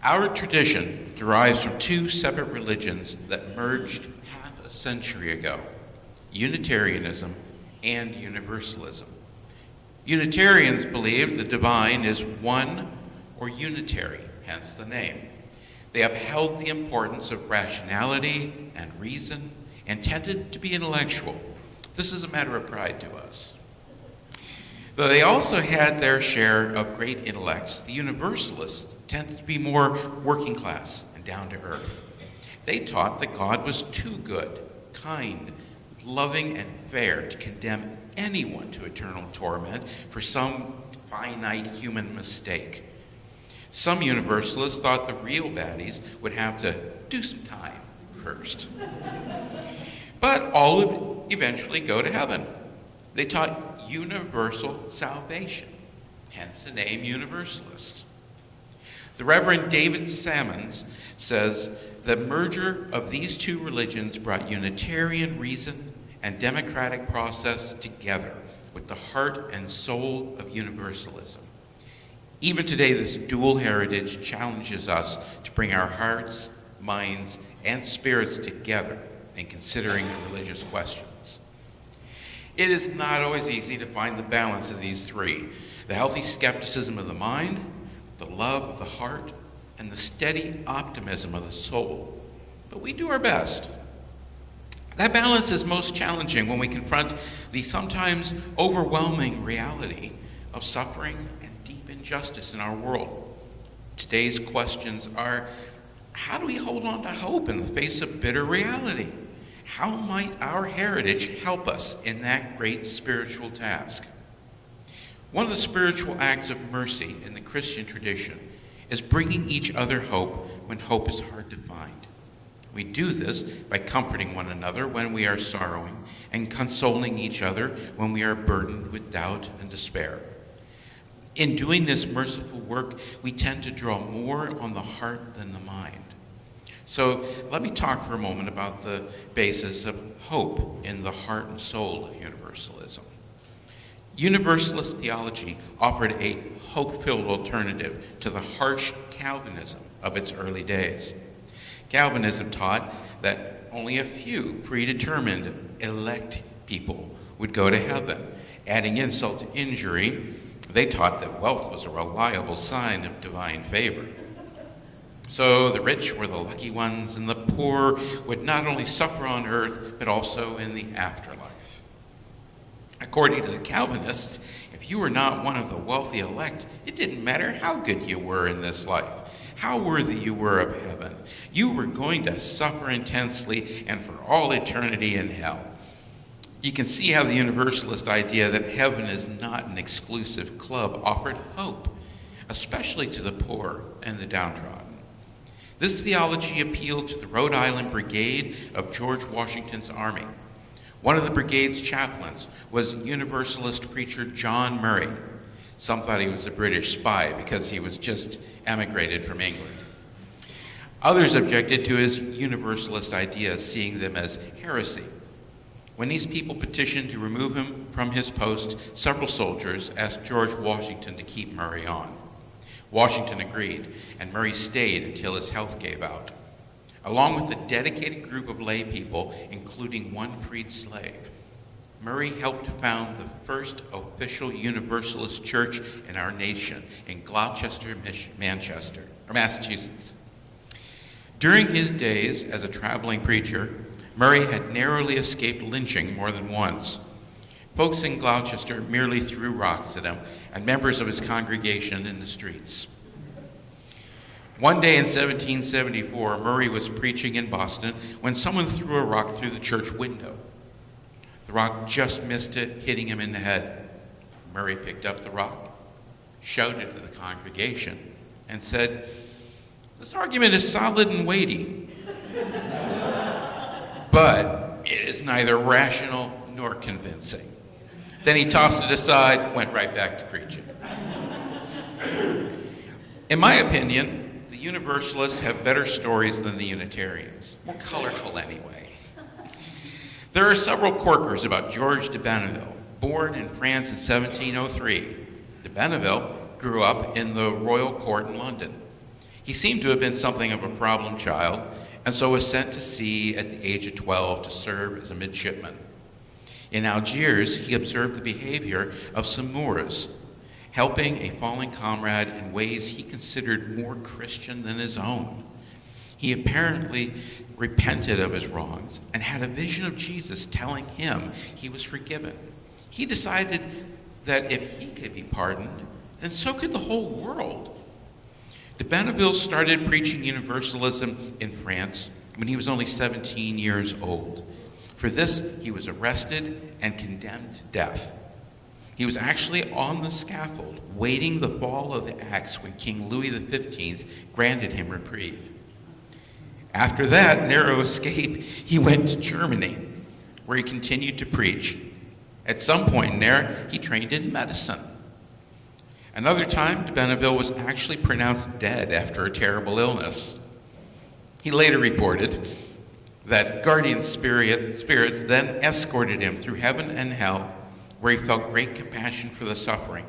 Our tradition derives from two separate religions that merged half a century ago: Unitarianism and Universalism. Unitarians believe the divine is one or unitary, hence the name. They upheld the importance of rationality and reason and tended to be intellectual. This is a matter of pride to us. Though they also had their share of great intellects, the Universalists tended to be more working class and down to earth. They taught that God was too good, kind, loving, and fair to condemn anyone to eternal torment for some finite human mistake. Some Universalists thought the real baddies would have to do some time first. But all would eventually go to heaven. They taught universal salvation, hence the name Universalist. The Reverend David Salmons says the merger of these two religions brought Unitarian reason and democratic process together with the heart and soul of Universalism. Even today, this dual heritage challenges us to bring our hearts, minds, and spirits together in considering religious questions. It is not always easy to find the balance of these three: the healthy skepticism of the mind, the love of the heart, and the steady optimism of the soul. But we do our best. That balance is most challenging when we confront the sometimes overwhelming reality of suffering and deep injustice in our world. Today's questions are: how do we hold on to hope in the face of bitter reality? How might our heritage help us in that great spiritual task? One of the spiritual acts of mercy in the Christian tradition is bringing each other hope when hope is hard to find. We do this by comforting one another when we are sorrowing and consoling each other when we are burdened with doubt and despair. In doing this merciful work, we tend to draw more on the heart than the mind. So let me talk for a moment about the basis of hope in the heart and soul of Universalism. Universalist theology offered a hope-filled alternative to the harsh Calvinism of its early days. Calvinism taught that only a few predetermined elect people would go to heaven. Adding insult to injury, they taught that wealth was a reliable sign of divine favor. So the rich were the lucky ones, and the poor would not only suffer on earth, but also in the afterlife. According to the Calvinists, if you were not one of the wealthy elect, it didn't matter how good you were in this life, how worthy you were of heaven. You were going to suffer intensely and for all eternity in hell. You can see how the Universalist idea that heaven is not an exclusive club offered hope, especially to the poor and the downtrodden. This theology appealed to the Rhode Island Brigade of George Washington's army. One of the brigade's chaplains was Universalist preacher John Murray. Some thought he was a British spy because he was just emigrated from England. Others objected to his Universalist ideas, seeing them as heresy. When these people petitioned to remove him from his post, several soldiers asked George Washington to keep Murray on. Washington agreed, and Murray stayed until his health gave out. Along with a dedicated group of lay people, including one freed slave, Murray helped found the first official Universalist church in our nation in Gloucester, Massachusetts. During his days as a traveling preacher, Murray had narrowly escaped lynching more than once. Folks in Gloucester merely threw rocks at him, and members of his congregation in the streets. One day in 1774, Murray was preaching in Boston when someone threw a rock through the church window. The rock just missed it, hitting him in the head. Murray picked up the rock, shouted to the congregation, and said, "This argument is solid and weighty, but it is neither rational nor convincing." Then he tossed it aside, went right back to preaching. In my opinion, the Universalists have better stories than the Unitarians. More colorful anyway. There are several corkers about George de Benneville, born in France in 1703. De Benneville grew up in the royal court in London. He seemed to have been something of a problem child, and so was sent to sea at the age of 12 to serve as a midshipman. In Algiers, he observed the behavior of some Moors, helping a fallen comrade in ways he considered more Christian than his own. He apparently repented of his wrongs and had a vision of Jesus telling him he was forgiven. He decided that if he could be pardoned, then so could the whole world. De Benneville started preaching universalism in France when he was only 17 years old. For this, he was arrested and condemned to death. He was actually on the scaffold, waiting the fall of the axe when King Louis XV granted him reprieve. After that narrow escape, he went to Germany, where he continued to preach. At some point in there, he trained in medicine. Another time, de Benneville was actually pronounced dead after a terrible illness. He later reported that guardian spirits then escorted him through heaven and hell, where he felt great compassion for the suffering.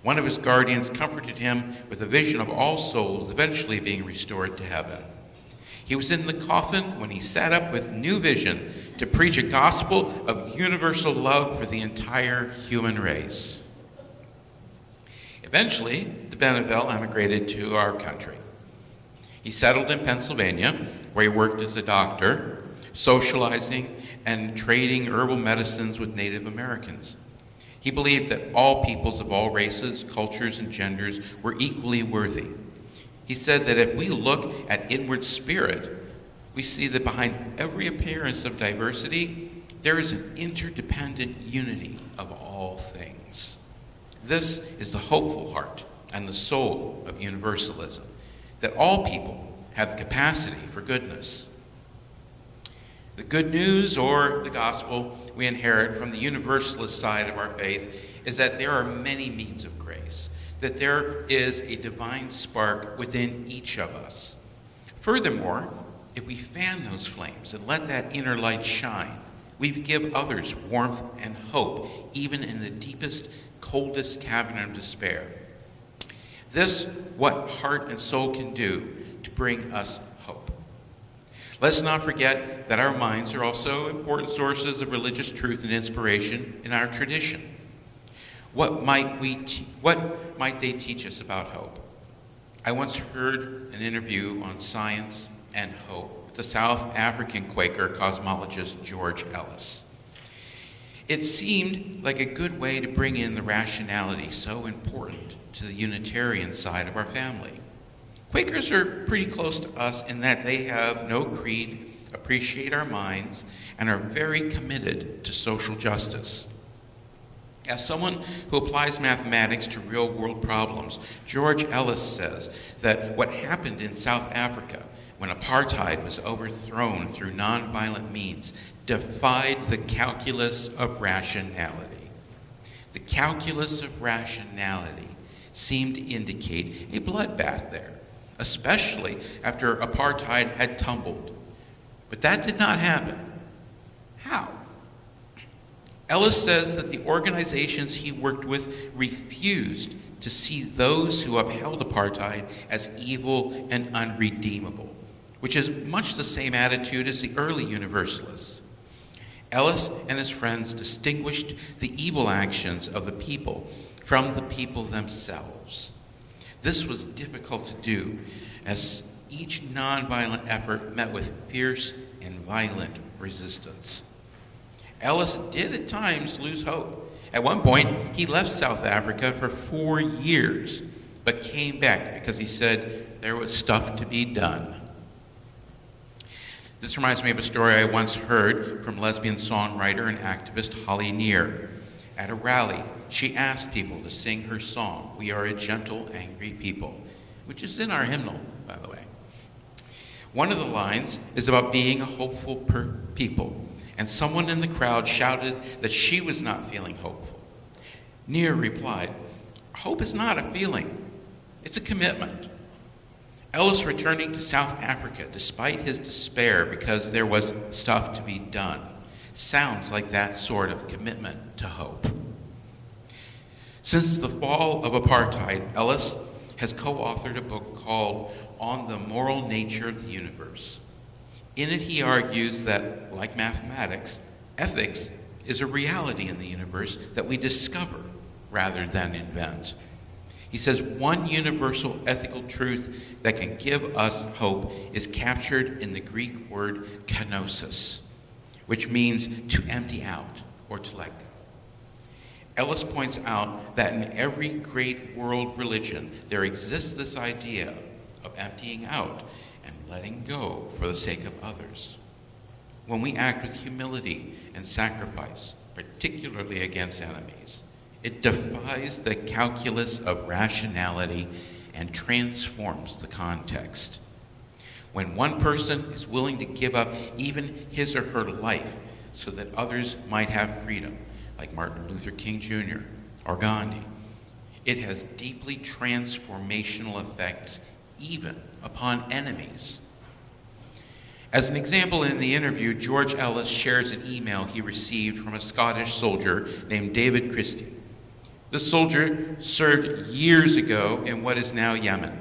One of his guardians comforted him with a vision of all souls eventually being restored to heaven. He was in the coffin when he sat up with new vision to preach a gospel of universal love for the entire human race. Eventually, de Benneville emigrated to our country. He settled in Pennsylvania, where he worked as a doctor, socializing and trading herbal medicines with Native Americans. He believed that all peoples of all races, cultures, and genders were equally worthy. He said that if we look at inward spirit, we see that behind every appearance of diversity, there is an interdependent unity of all things. This is the hopeful heart and the soul of universalism, that all people have the capacity for goodness. The good news, or the gospel, we inherit from the universalist side of our faith is that there are many means of grace, that there is a divine spark within each of us. Furthermore, if we fan those flames and let that inner light shine, we give others warmth and hope, even in the deepest, coldest cavern of despair. This, what heart and soul can do to bring us hope. Let's not forget that our minds are also important sources of religious truth and inspiration in our tradition. What might they teach us about hope? I once heard an interview on science and hope with the South African Quaker cosmologist George Ellis. It seemed like a good way to bring in the rationality so important to the Unitarian side of our family. Quakers are pretty close to us in that they have no creed, appreciate our minds, and are very committed to social justice. As someone who applies mathematics to real-world problems, George Ellis says that what happened in South Africa when apartheid was overthrown through nonviolent means defied the calculus of rationality. The calculus of rationality seemed to indicate a bloodbath there, especially after apartheid had tumbled. But that did not happen. How? Ellis says that the organizations he worked with refused to see those who upheld apartheid as evil and unredeemable, which is much the same attitude as the early Universalists. Ellis and his friends distinguished the evil actions of the people from the people themselves. This was difficult to do, as each nonviolent effort met with fierce and violent resistance. Ellis did at times lose hope. At one point, he left South Africa for 4 years, but came back because he said there was stuff to be done. This reminds me of a story I once heard from lesbian songwriter and activist Holly Near. At a rally, she asked people to sing her song, "We Are a Gentle, Angry People," which is in our hymnal, by the way. One of the lines is about being a hopeful people, and someone in the crowd shouted that she was not feeling hopeful. Near replied, "Hope is not a feeling, it's a commitment." Ellis returning to South Africa despite his despair because there was stuff to be done sounds like that sort of commitment to hope. Since the fall of apartheid, Ellis has co-authored a book called On the Moral Nature of the Universe. In it, he argues that, like mathematics, ethics is a reality in the universe that we discover rather than invent. He says one universal ethical truth that can give us hope is captured in the Greek word kenosis, which means to empty out or to let go. Ellis points out that in every great world religion, there exists this idea of emptying out and letting go for the sake of others. When we act with humility and sacrifice, particularly against enemies, it defies the calculus of rationality and transforms the context. When one person is willing to give up even his or her life so that others might have freedom, like Martin Luther King Jr. or Gandhi, it has deeply transformational effects even upon enemies. As an example, in the interview, George Ellis shares an email he received from a Scottish soldier named David Christie. The soldier served years ago in what is now Yemen.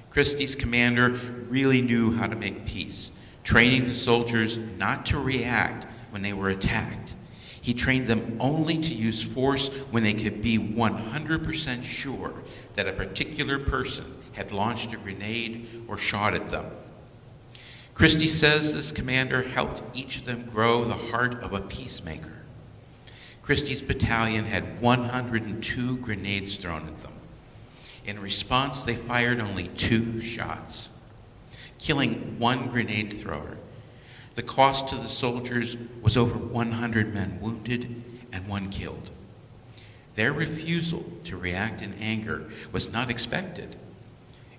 Christie's commander really knew how to make peace, training the soldiers not to react when they were attacked. He trained them only to use force when they could be 100% sure that a particular person had launched a grenade or shot at them. Christie says this commander helped each of them grow the heart of a peacemaker. Christie's battalion had 102 grenades thrown at them. In response, they fired only 2 shots, killing 1 grenade thrower. The cost to the soldiers was over 100 men wounded and 1 killed. Their refusal to react in anger was not expected.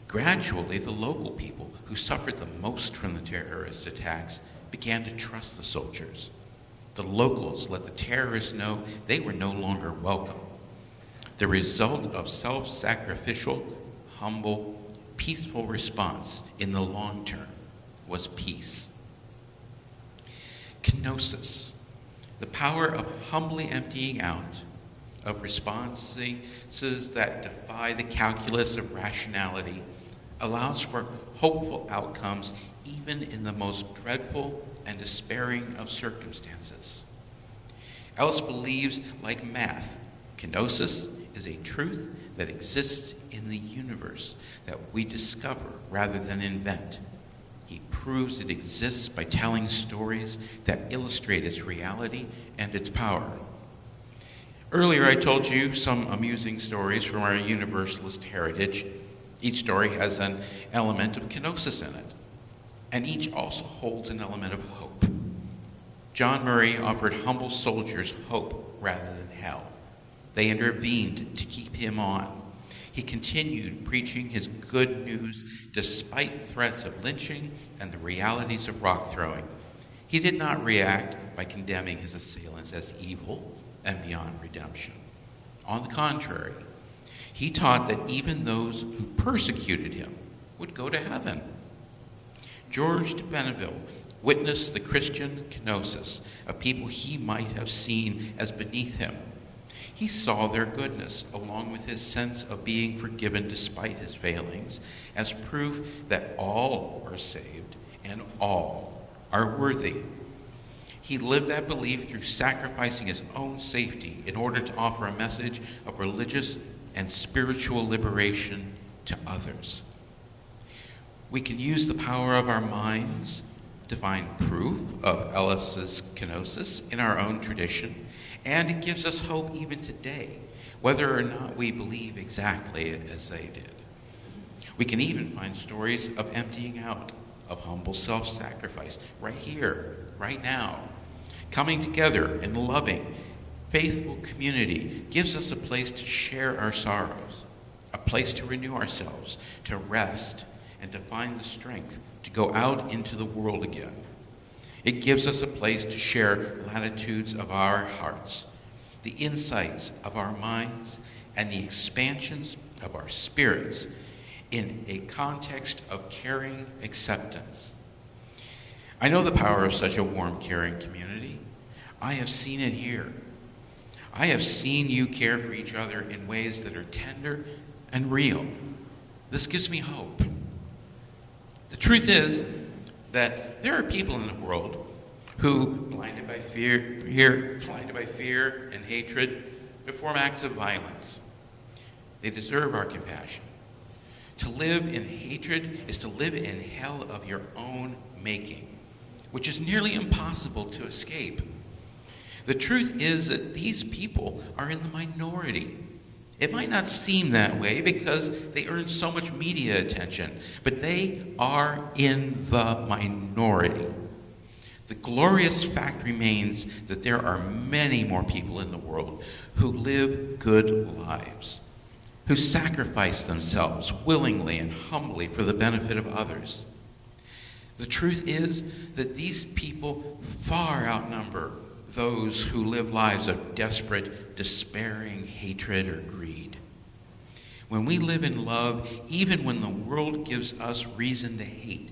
Gradually, the local people who suffered the most from the terrorist attacks began to trust the soldiers. The locals let the terrorists know they were no longer welcome. The result of self-sacrificial, humble, peaceful response in the long term was peace. Kenosis, the power of humbly emptying out, of responses that defy the calculus of rationality, allows for hopeful outcomes even in the most dreadful and despairing of circumstances. Ellis believes, like math, kenosis is a truth that exists in the universe that we discover rather than invent. He proves it exists by telling stories that illustrate its reality and its power. Earlier, I told you some amusing stories from our Universalist heritage. Each story has an element of kenosis in it, and each also holds an element of hope. John Murray offered humble soldiers hope rather than hell. They intervened to keep him on. He continued preaching his good news despite threats of lynching and the realities of rock throwing. He did not react by condemning his assailants as evil and beyond redemption. On the contrary, he taught that even those who persecuted him would go to heaven. George de Benneville witnessed the Christian kenosis of people he might have seen as beneath him. He saw their goodness, along with his sense of being forgiven despite his failings, as proof that all are saved and all are worthy. He lived that belief through sacrificing his own safety in order to offer a message of religious and spiritual liberation to others. We can use the power of our minds to find proof of Ellis's kenosis in our own tradition, and it gives us hope even today, whether or not we believe exactly as they did. We can even find stories of emptying out, of humble self-sacrifice, right here, right now. Coming together in loving, faithful community gives us a place to share our sorrows, a place to renew ourselves, to rest, and to find the strength to go out into the world again. It gives us a place to share latitudes of our hearts, the insights of our minds, and the expansions of our spirits in a context of caring acceptance. I know the power of such a warm, caring community. I have seen it here. I have seen you care for each other in ways that are tender and real. This gives me hope. The truth is that there are people in the world who, blinded by fear and hatred, perform acts of violence. They deserve our compassion. To live in hatred is to live in hell of your own making, which is nearly impossible to escape. The truth is that these people are in the minority. It might not seem that way because they earn so much media attention, but they are in the minority. The glorious fact remains that there are many more people in the world who live good lives, who sacrifice themselves willingly and humbly for the benefit of others. The truth is that these people far outnumber those who live lives of desperate, despairing hatred or greed. When we live in love, even when the world gives us reason to hate,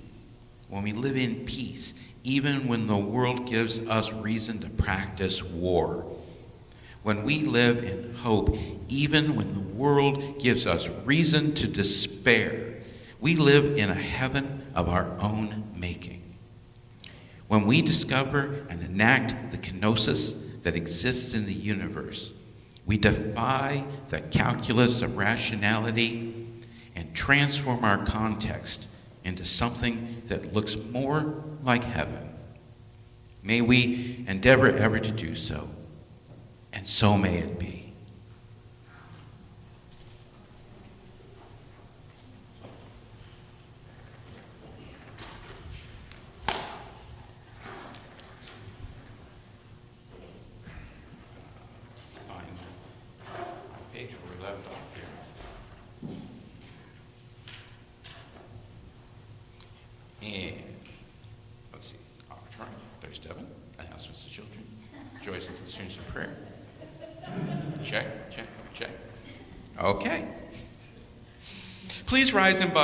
when we live in peace, even when the world gives us reason to practice war, when we live in hope, even when the world gives us reason to despair, we live in a heaven of our own making. When we discover and enact the kenosis that exists in the universe, we defy the calculus of rationality and transform our context into something that looks more like heaven. May we endeavor ever to do so, and so may it be. Page where we left off here. And let's see. Return. There's Devin. Announcements to children. Joys and students of prayer. Check. Okay. Please rise in body.